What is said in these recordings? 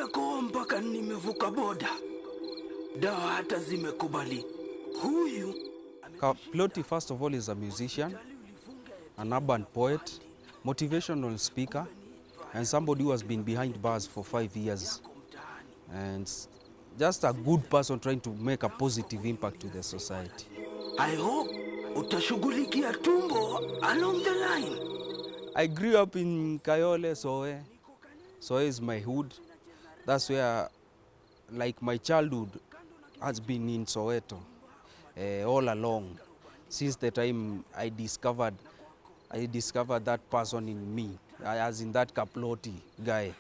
Nimekoa mpaka nimevuka boda. Dawa hata zimekubali. Huyu Kaploti, first of all, is a musician, an urban poet, motivational speaker, and somebody who has been behind bars for 5 years. And just a good person trying to make a positive impact to the society. I hope utashughulikia tumbo along the line. I grew up in Kayole, Soe. Soe is my hood. That's where, like, my childhood has been in Soweto all along. Since the time I discovered that person in me, as in that Kaploti guy.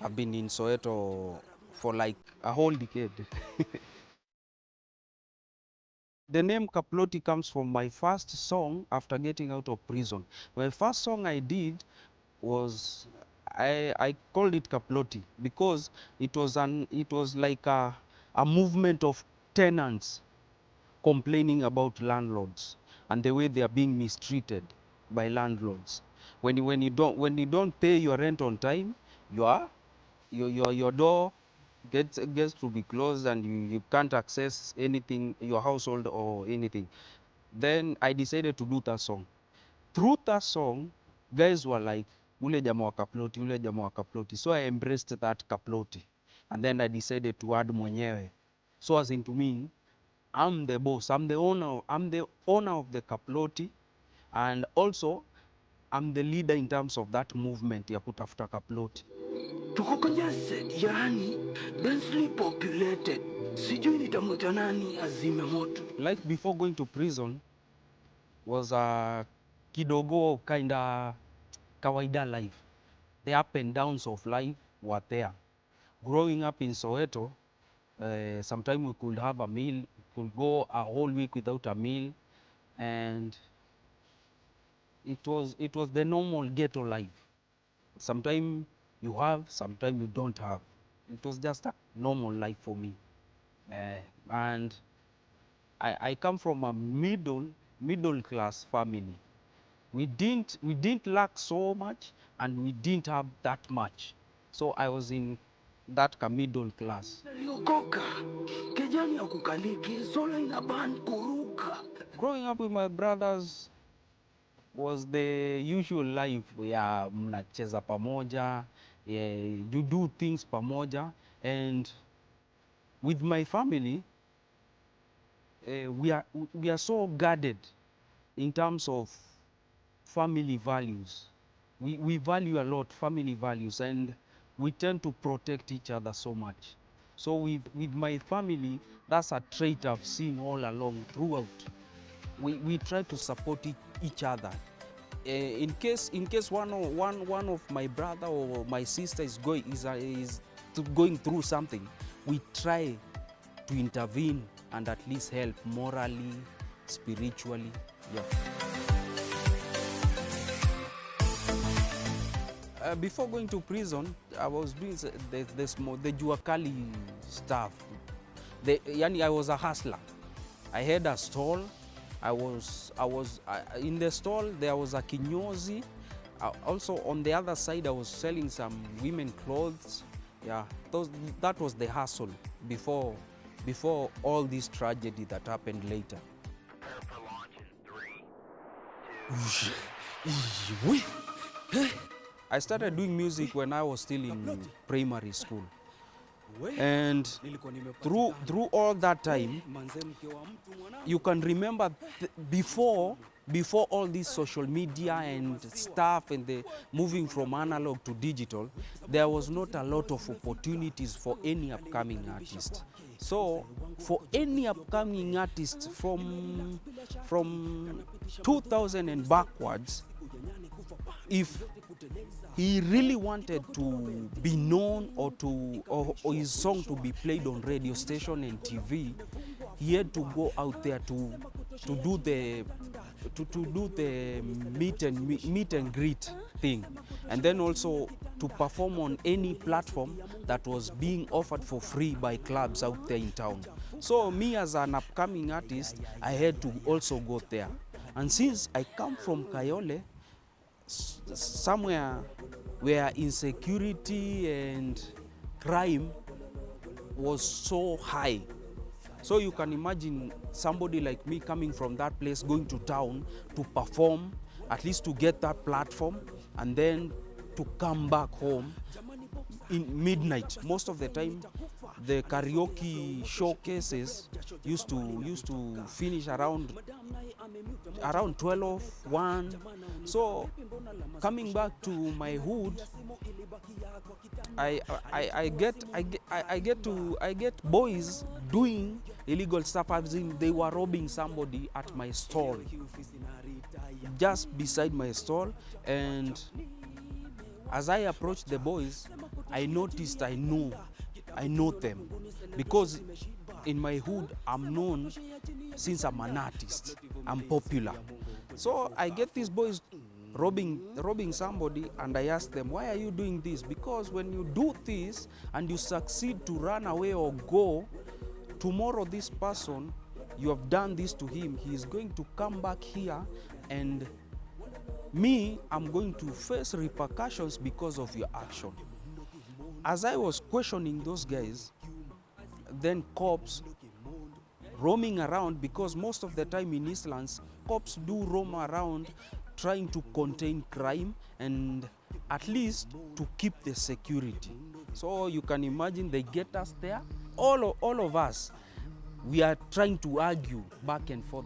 I've been in Soweto for like a whole decade. The name Kaploti comes from my first song after getting out of prison. My first song I did was, I called it Kaploti because it was like a movement of tenants complaining about landlords and the way they are being mistreated by landlords. When you don't pay your rent on time, your door gets to be closed and you can't access anything, your household or anything. Then I decided to do that song. Through that song, guys were like, ule jamaa wa Kaploti, ule jamaa wa Kaploti. So I embraced that Kaploti. And then I decided to add mwenyewe. So as in to me, I'm the boss, I'm the owner of the Kaploti, and also I'm the leader in terms of that movement ya kutafuta Kaploti. Tuko congested, yani densely populated. Sijui nitamwita nani azime moto. Life before going to prison was a kidogo kinda kawaida life. The up and downs of life were there. Growing up in Soweto, sometimes we could have a meal, could go a whole week without a meal, and it was the normal ghetto life. Sometimes you have, sometimes you don't have. It was just a normal life for me. And I come from a middle class family. We didn't lack so much and we didn't have that much. So I was in that middle class. Naliokoka. Kejani ya kukaliki, sola inaban kuruka. Growing up with my brothers was the usual life. Yeah, mnacheza pamoja, you do things pamoja, and with my family, we are so guarded in terms of family values. We value a lot family values, and we tend to protect each other so much. So with my family, that's a trait I've seen all along throughout. We try to support each other. In case one of my brother or my sister is going through something, we try to intervene and at least help morally, spiritually. Yeah. Before going to prison, I was doing the juakali stuff. I was a hustler. I had a stall. I was in the stall. There was a kinyozi. Also on the other side, I was selling some women clothes. Yeah, that was the hustle before all this tragedy that happened later. I started doing music when I was still in primary school. And through all that time, you can remember before all this social media and stuff and the moving from analog to digital, there was not a lot of opportunities for any upcoming artist. So for any upcoming artist from 2000 and backwards, if he really wanted to be known or his song to be played on radio station and TV, he had to go out there to do the meet and greet thing, and then also to perform on any platform that was being offered for free by clubs out there in town. So me as an upcoming artist, I had to also go there. And since I come from Kayole, somewhere where insecurity and crime was so high. So you can imagine somebody like me coming from that place, going to town to perform, at least to get that platform, and then to come back home in midnight. Most of the time, the karaoke showcases used to finish around 12, 1. So coming back to my hood, I get boys doing illegal stuff. As in, they were robbing somebody at my stall, just beside my stall. And as I approached the boys, I noticed I know them, because in my hood I'm known since I'm an artist, I'm popular. So I get these boys robbing somebody, and I ask them, why are you doing this? Because when you do this and you succeed to run away or go, tomorrow this person, you have done this to him, he is going to come back here, and me, I'm going to face repercussions because of your action. As I was questioning those guys, then cops roaming around, because most of the time in Eastlands, cops do roam around trying to contain crime and at least to keep the security. So you can imagine they get us there, all of us, we are trying to argue back and forth.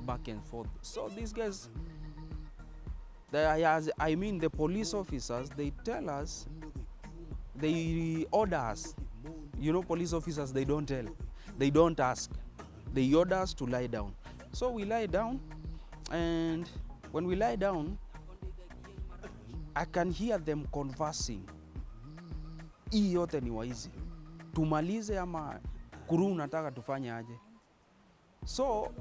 So these guys, the police officers, they tell us, they order us. You know, police officers, they don't tell, they don't ask, they order us to lie down. So we lie down, and when we lie down, I can hear them conversing. Hii yote ni waizi, tumalize ama kuru unataka tufanye aje? So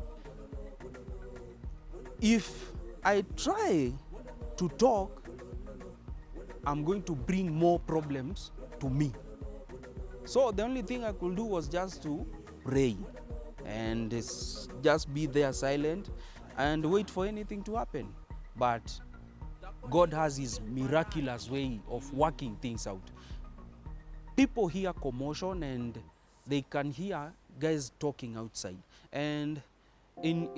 if I try to talk, I'm going to bring more problems to me. So the only thing I could do was just to pray and just be there silent and wait for anything to happen. But God has his miraculous way of working things out. People hear commotion and they can hear guys talking outside. And in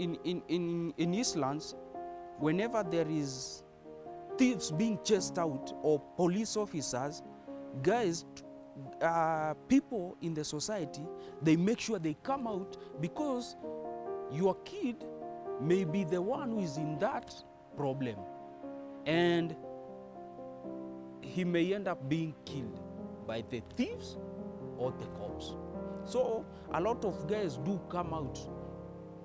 Eastlands, whenever there is thieves being chased out or police officers, guys, people in the society, they make sure they come out, because your kid may be the one who is in that problem, and he may end up being killed by the thieves or the cops. So a lot of guys do come out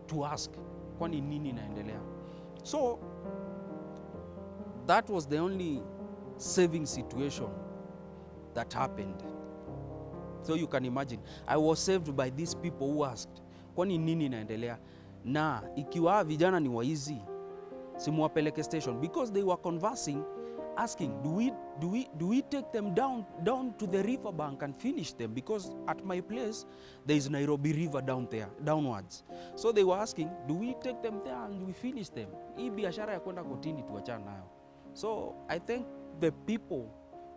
to ask, kwani nini naendelea? So that was the only saving situation that happened. So you can imagine, I was saved by these people who asked, kwani nini naendelea? Na ikiwa vijana ni waizi, simuwapeleke station, because they were conversing, asking, do we take them down to the river bank and finish them? Because at my place there is Nairobi River down there, downwards. So they were asking, do we take them there and we finish them? Hii biashara ya kwenda kotini tuachana nayo. So I thank the people,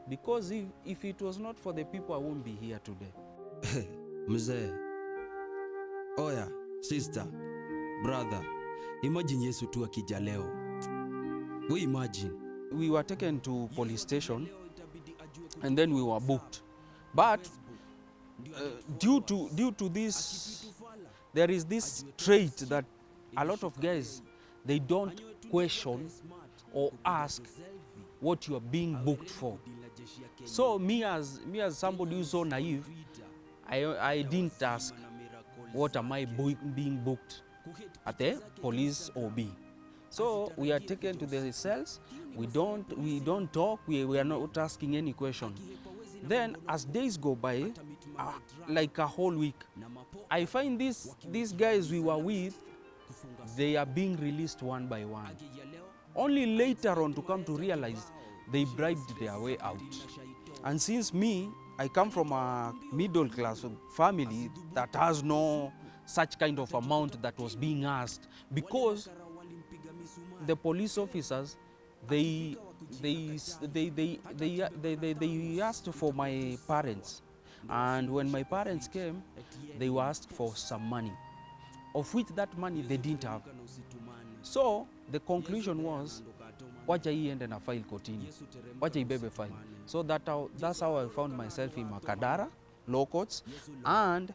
because if it was not for the people, I won't be here today. Mzee, oya, sister, brother, imagine Yesu tu akija leo. We imagine. We were taken to police station and then we were booked. But due to this, there is this trait that a lot of guys, they don't question or ask what you are being booked for. So me as somebody who's so naive, I didn't ask, what am I being booked at the police OB? So we are taken to the cells. We don't talk. We are not asking any question. Then as days go by, like a whole week, I find these guys we were with, they are being released one by one. Only later on to come to realize they bribed their way out. And since me, I come from a middle class family that has no such kind of amount that was being asked, because the police officers, they asked for my parents, And when my parents came, they were asked for some money, of which that money they didn't have. So the conclusion was, wacha hii ende na file kotini, wacha ibebe file. So that's how I found myself in Makadara law courts, and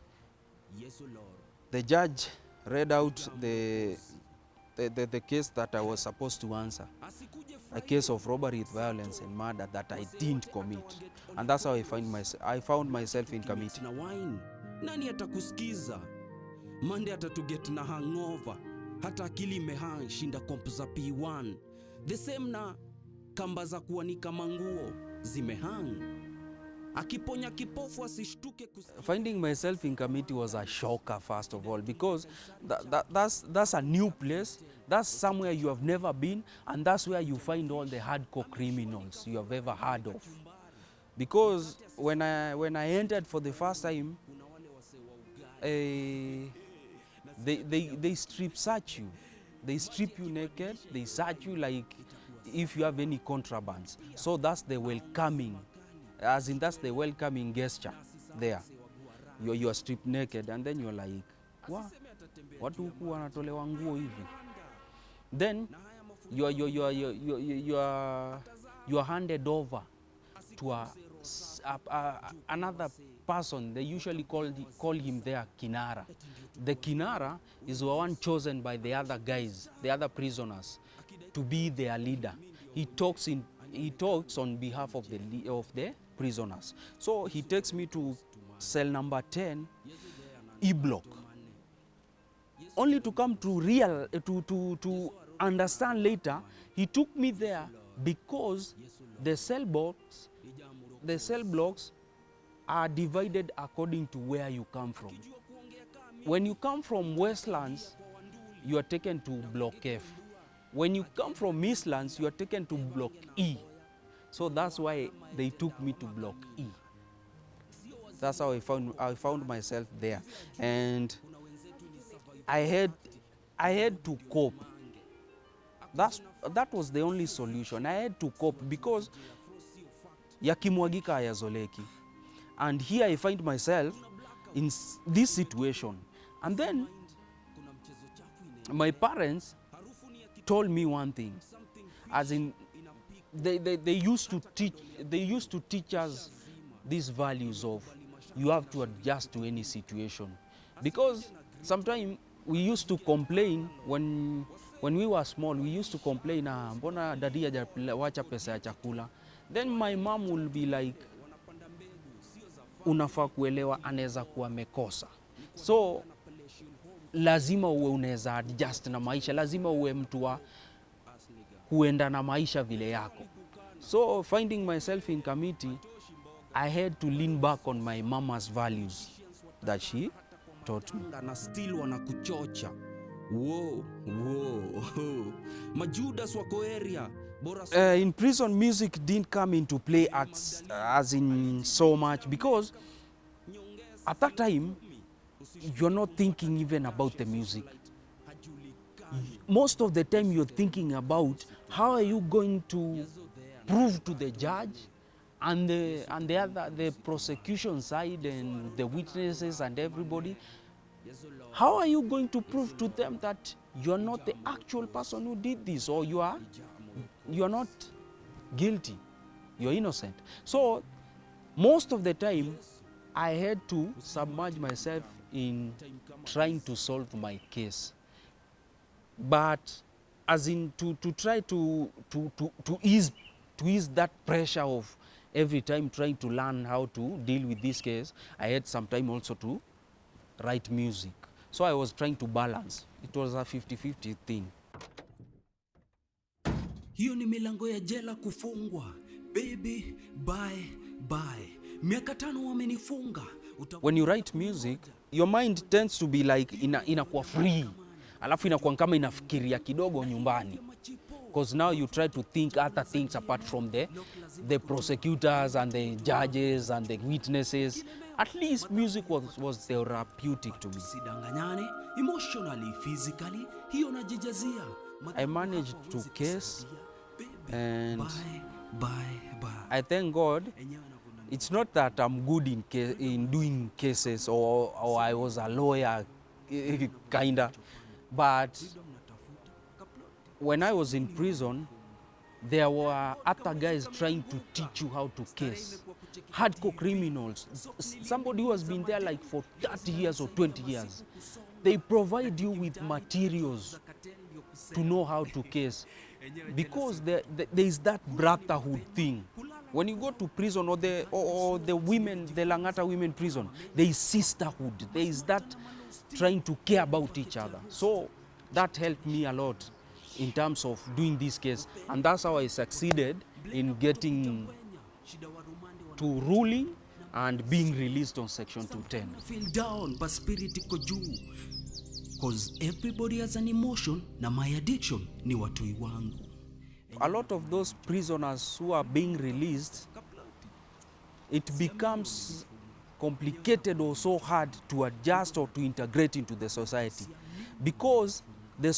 the judge read out the case that I was supposed to answer, a case of robbery with violence and murder that I didn't commit. And that's how I found myself in committee. Na wine, nani atakusikiza? Monday atatuget na hangover, hata akili imehang shinda komp za P1. The same na kamba za kuanika manguo zimehang. Akiponya kipofu asishtuke. Finding myself in committee was a shocker, first of all, because that's a new place. That's somewhere you have never been, and that's where you find all the hardcore criminals you have ever heard of. Because when I entered for the first time, they strip search you. They strip you naked. They search you like if you have any contrabands. So that's the welcoming, as in that's the welcoming gesture there. You are stripped naked, and then you're like, wow, watu huku wanatolewa nguo hivi. Then you are handed over to another person. They usually call him their kinara. The kinara is the one chosen by the other guys, the other prisoners, to be their leader. He talks on behalf of the prisoners. So he takes me to cell number 10, E block, only to come to understand later he took me there because the cell blocks are divided according to where you come from. When you come from Westlands, you are taken to block F. When you come from Eastlands, you are taken to block E. So that's why they took me to block E. That's how I found myself there, and I had to cope. That was the only solution. I had to cope because yakimwagika hayazoleki. And here I find myself in this situation. And then my parents told me one thing, as in they used to teach us these values of you have to adjust to any situation. Because sometimes we used to complain when we were small, we used to complain, mbona dadi hajawacha pesa ya chakula. Then my mom will be like, unafaa kuelewa anaweza kuwa mekosa. So lazima uwe unaweza adjust na maisha, lazima uwe mtu wa kuenda na maisha vile yako. So finding myself in committee, I had to lean back on my mama's values that she taught me. Na still wanakuchocha. Whoa. Majudas wako area. In prison, music didn't come into play as in so much, because at that time you're not thinking even about the music. Most of the time you're thinking about how are you going to prove to the judge and the prosecution side and the witnesses and everybody, how are you going to prove to them that you're not the actual person who did this, or you're not guilty, you're innocent. So most of the time I had to submerge myself in trying to solve my case, but as in to try to ease that pressure of every time trying to learn how to deal with this case. I had some time also to write music, so I was trying to balance. It was a 50-50 thing. Hiyo ni milango ya jela kufungwa. Baby, bye. Miaka 5 wamenifunga. When you write music, your mind tends to be like inakuwa free. Alafu inakuwa kama inafikiria kidogo nyumbani. Because now you try to think other things apart from the prosecutors and the judges and the witnesses. At least music was therapeutic to me. Sidanganyane, emotionally, physically, hiyo najijazia. I managed to case, and Bye. I thank God It's not that I'm good in doing cases or I was a lawyer, kinda, but when I was in prison, there were other guys trying to teach you how to case. Hardcore criminals, somebody who has been there like for 30 years or 20 years. They provide you with materials to know how to case. Because there is that brotherhood thing. When you go to prison or the women, the Langata women prison, there is sisterhood. There is that trying to care about each other. So that helped me a lot in terms of doing this case. And that's how I succeeded in getting to ruling and being released on Section 210. Feel down, but spirit iko juu. Cause everybody has an emotion, na my addiction ni watoi wangu. A lot of those prisoners who are being released, it becomes complicated or so hard to adjust or to integrate into the society, because the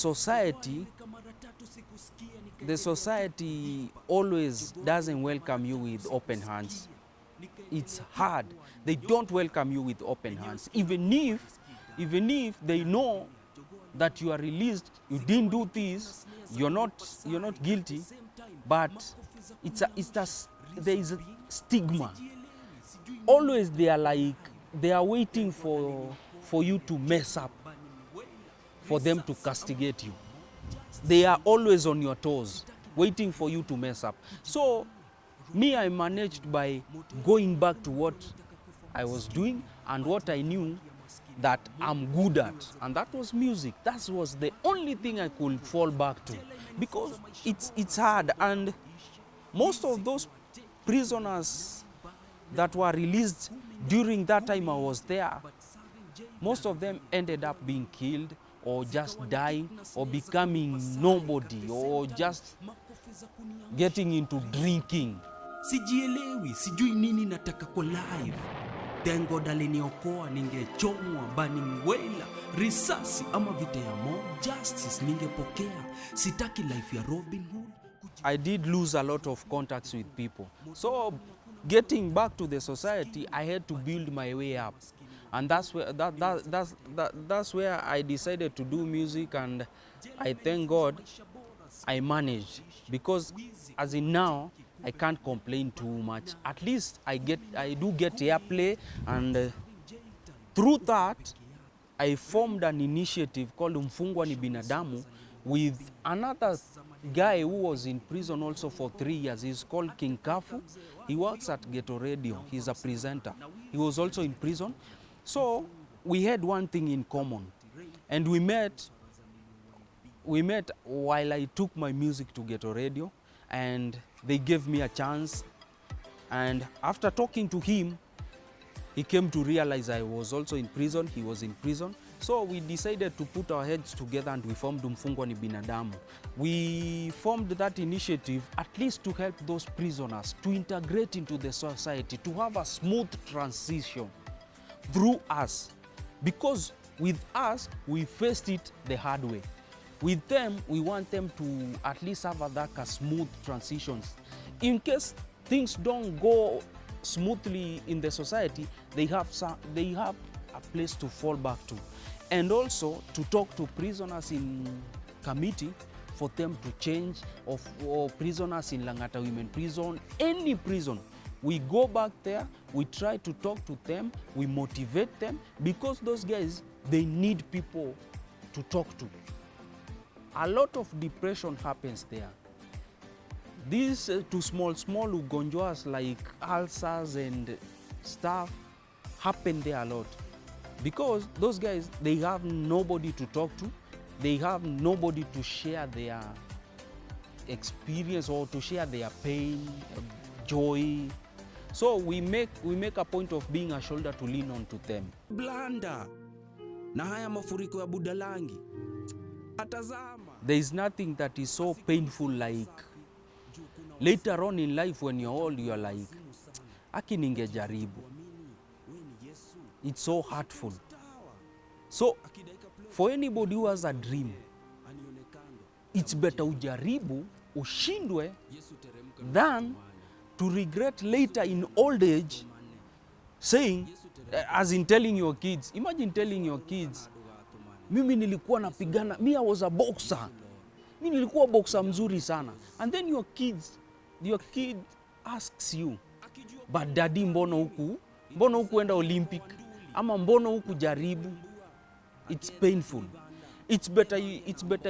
society always doesn't welcome you with open hands. It's hard. They don't welcome you with open hands. Even if they know that you are released, you didn't do this, you're not guilty, but there is a stigma. Always they are waiting for you to mess up, for them to castigate you. They are always on your toes, waiting for you to mess up. So me, I managed by going back to what I was doing and what I knew that I'm good at, and that was music. That was the only thing I could fall back to, because it's hard. And most of those prisoners that were released during that time I was there, most of them ended up being killed or just dying or becoming nobody or just getting into drinking. Sijielewi, sijui nini nataka kwa life. Thank God aliniokoa, ningechomwa, burning wailer, risasi ama vita ya mob justice ningepokea. Sitaki life ya Robin Hood. I did lose a lot of contacts with people. So getting back to the society, I had to build my way up. And that's where I decided to do music, and I thank God I managed, because as in now I can't complain too much. At least I do get airplay, and through that I formed an initiative called Mfungwa ni Binadamu with another guy who was in prison also for 3 years. He's called King Kafu. He works at Ghetto Radio. He's a presenter. He was also in prison. So we had one thing in common, and we met while I took my music to Ghetto Radio, and they gave me a chance. And after talking to him, he came to realize I was also in prison, he was in prison. So we decided to put our heads together, and we formed Mfungwa ni Binadamu. We formed that initiative at least to help those prisoners to integrate into the society, to have a smooth transition through us. Because with us, we faced it the hard way. With them, we want them to at least have a smooth transitions. In case things don't go smoothly in the society, they have a place to fall back to. And also to talk to prisoners in committee for them to change, or prisoners in Langata Women Prison, any prison. We go back there, we try to talk to them, we motivate them, because those guys, they need people to talk to. A lot of depression happens there. These to small ugonjwas like ulcers and stuff happen there a lot, because those guys, they have nobody to talk to, they have nobody to share their experience or to share their pain, joy. So we make a point of being a shoulder to lean on to them. Blanda na haya mafuriko ya Budalangi. Atazama. There is nothing that is so painful like later on in life when you're old, you're like, aki ningejaribu. It's so hurtful. So for anybody who has a dream, it's better ujaribu, ushindwe, than to regret later in old age saying, as in telling your kids, imagine telling your kids, mimi nilikuwa napigana, me I was a boxer. Mimi nilikuwa boxer mzuri sana. And then your kid asks you, but daddy, mbona huku enda Olympic? Ama mbona huku jaribu? It's painful. It's better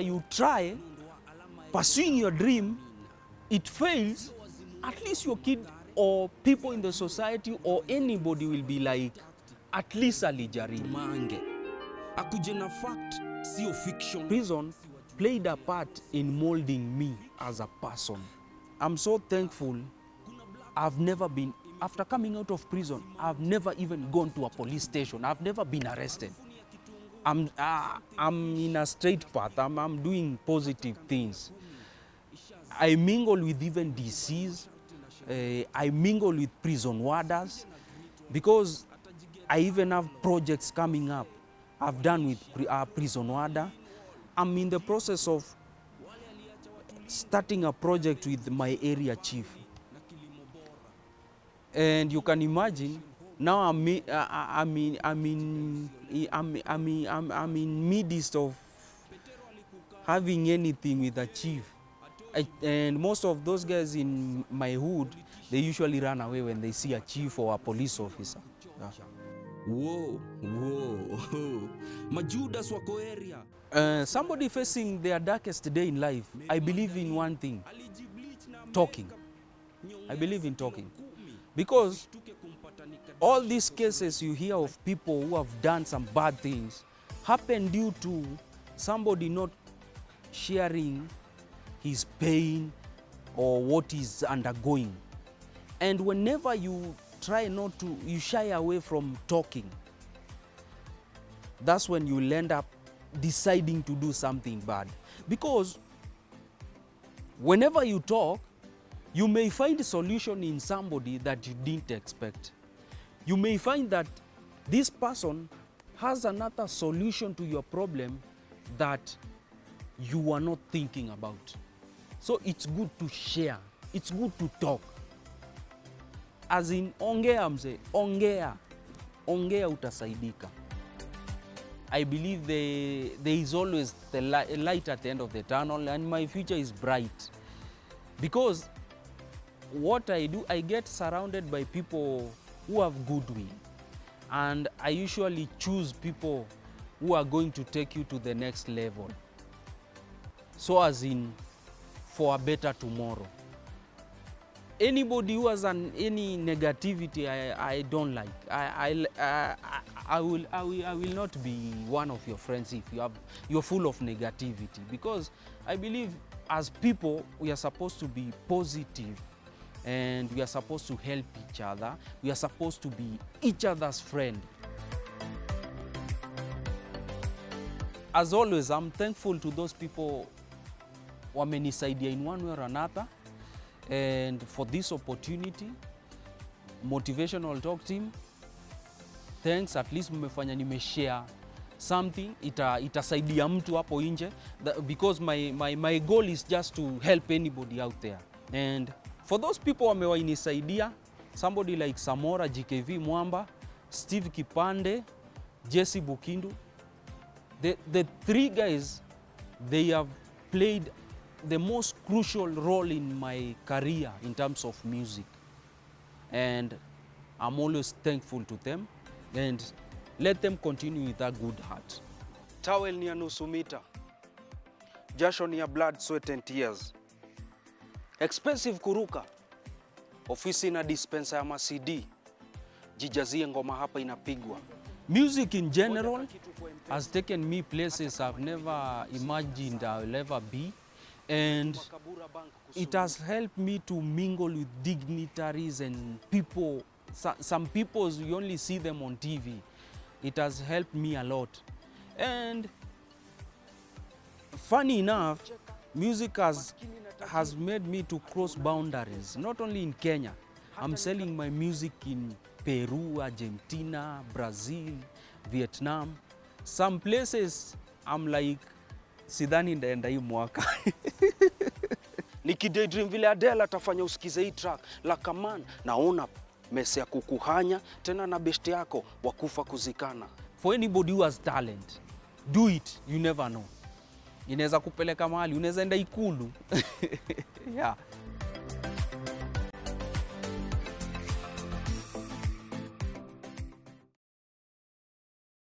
you try pursuing your dream. It fails, at least your kid or people in the society or anybody will be like, at least alijaribu. Mange akuje na fact, sio fiction. Prison played a part in molding me as a person. I'm so thankful. After coming out of prison, I've never even gone to a police station. I've never been arrested. I'm in a straight path. I'm doing positive things. I mingle with even DCs. I mingle with prison warders, because I even have projects coming up I've done with prison warder. I'm in the process of starting a project with my area chief. And you can imagine, now I'm in midst of having anything with a chief. And most of those guys in my hood, they usually run away when they see a chief or a police officer. Yeah. Whoa. Majudas wako area. Somebody facing their darkest day in life, I believe in one thing: talking. I believe in talking. Because all these cases you hear of people who have done some bad things happen due to somebody not sharing his pain or what he's undergoing. And whenever you try not to, you shy away from talking, that's when you'll end up deciding to do something bad. Because whenever you talk, you may find a solution in somebody that you didn't expect. You may find that this person has another solution to your problem that you were not thinking about. So it's good to share. It's good to talk. As in, ongea mzee, ongea utasaidika. I believe there is always the light at the end of the tunnel, and my future is bright. Because what I do, I get surrounded by people who have goodwill. And I usually choose people who are going to take you to the next level. So as in, for a better tomorrow. Anybody who has any negativity, I don't like. I will not be one of your friends if you're full of negativity. Because I believe as people, we are supposed to be positive, and we are supposed to help each other. We are supposed to be each other's friend. As always, I'm thankful to those people wamenisaidia in one way or another. And for this opportunity, Motivational Talk Team, thanks, at least mmefanya nimeshare something, itasaidia mtu hapo nje, because my goal is just to help anybody out there. And for those people wamewainisaidia, somebody like Samora, GKV Mwamba, Steve Kipande, Jesse Bukindu, the three guys, they have played the most crucial role in my career in terms of music. And I'm always thankful to them, and let them continue with that good heart. Towel ni ya nusu mita, jasho ni ya blood, sweat and tears. Expensive kuruka, ofisi na dispenser ya ma-CD, jijazie ngoma hapa inapigwa. Music in general has taken me places I've never imagined I'll ever be. And it has helped me to mingle with dignitaries and people. Some people, you only see them on TV. It has helped me a lot. And funny enough, music has made me to cross boundaries, not only in Kenya. I'm selling my music in Peru, Argentina, Brazil, Vietnam. Some places I'm like, sidhani ndaenda hii mwaka. Nikidaydream vile Adele atafanya usikize hii track la Kaman, naona mese ya kukuhanya tena na best yako wakufa kuzikana. For anybody who has talent, do it, you never know. Inaweza kupeleka mahali, unaweza enda Ikulu. Yeah.